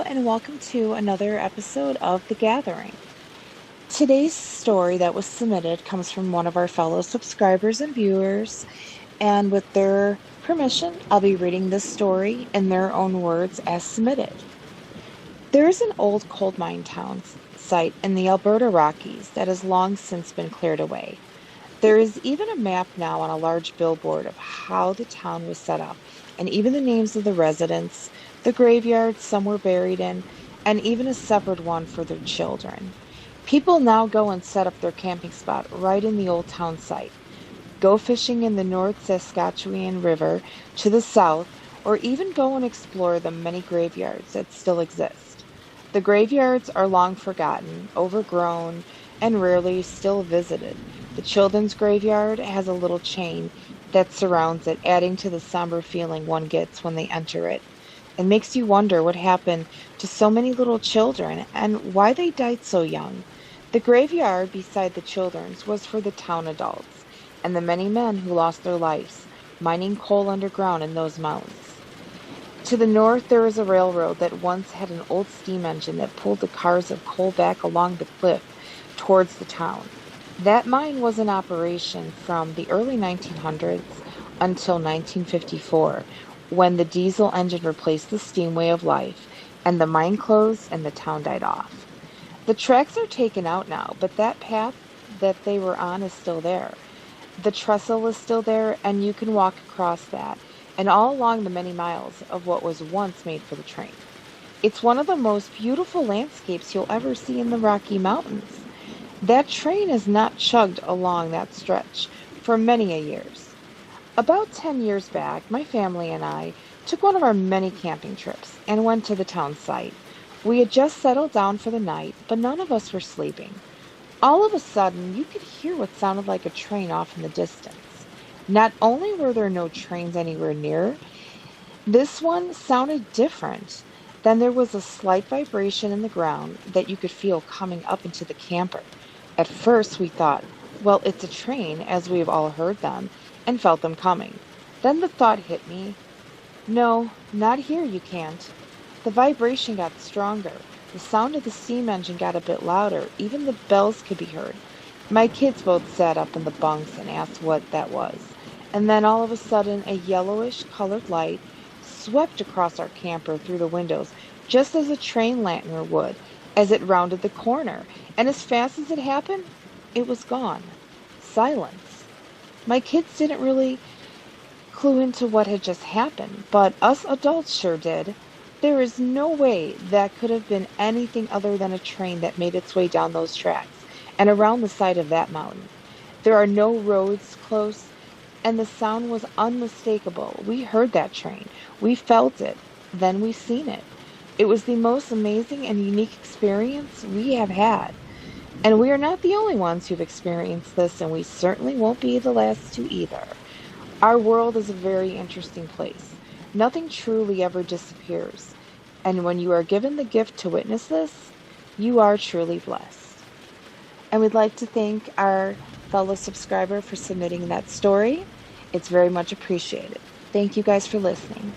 and welcome to another episode of The Gathering. Today's story that was submitted comes from one of our fellow subscribers and viewers, and with their permission, I'll be reading this story in their own words as submitted. There is an old coal mine town site in the Alberta Rockies that has long since been cleared away. There is even a map now on a large billboard of how the town was set up, and even the names of the residents, the graveyards some were buried in, and even a separate one for their children. People now go and set up their camping spot right in the old town site. Go fishing in the North Saskatchewan River to the south, or even go and explore the many graveyards that still exist. The graveyards are long forgotten, overgrown, and rarely still visited. The children's graveyard has a little chain that surrounds it, adding to the somber feeling one gets when they enter it. It makes you wonder what happened to so many little children and why they died so young. The graveyard beside the children's was for the town adults and the many men who lost their lives mining coal underground in those mountains. To the north there is a railroad that once had an old steam engine that pulled the cars of coal back along the cliff towards the town. That mine was in operation from the early 1900s until 1954, when the diesel engine replaced the steam way of life, and the mine closed and the town died off. The tracks are taken out now, but that path that they were on is still there. The trestle is still there, and you can walk across that, and all along the many miles of what was once made for the train. It's one of the most beautiful landscapes you'll ever see in the Rocky Mountains. That train has not chugged along that stretch for many a years. About 10 years back, my family and I took one of our many camping trips and went to the town site. We had just settled down for the night, but none of us were sleeping. All of a sudden, you could hear what sounded like a train off in the distance. Not only were there no trains anywhere near, this one sounded different. Then there was a slight vibration in the ground that you could feel coming up into the camper. At first we thought, well, it's a train, as we've all heard them, and felt them coming. Then the thought hit me, no, not here you can't. The vibration got stronger. The sound of the steam engine got a bit louder. Even the bells could be heard. My kids both sat up in the bunks and asked what that was. And then all of a sudden, a yellowish colored light swept across our camper through the windows, just as a train lantern would, as it rounded the corner. And as fast as it happened, it was gone. Silence. My kids didn't really clue into what had just happened, but us adults sure did. There is no way that could have been anything other than a train that made its way down those tracks and around the side of that mountain. There are no roads close, and the sound was unmistakable. We heard that train. We felt it. Then we seen it. It was the most amazing and unique experience we have had. And we are not the only ones who've experienced this, and we certainly won't be the last to either. Our world is a very interesting place. Nothing truly ever disappears. And when you are given the gift to witness this, you are truly blessed. And we'd like to thank our fellow subscriber for submitting that story. It's very much appreciated. Thank you guys for listening.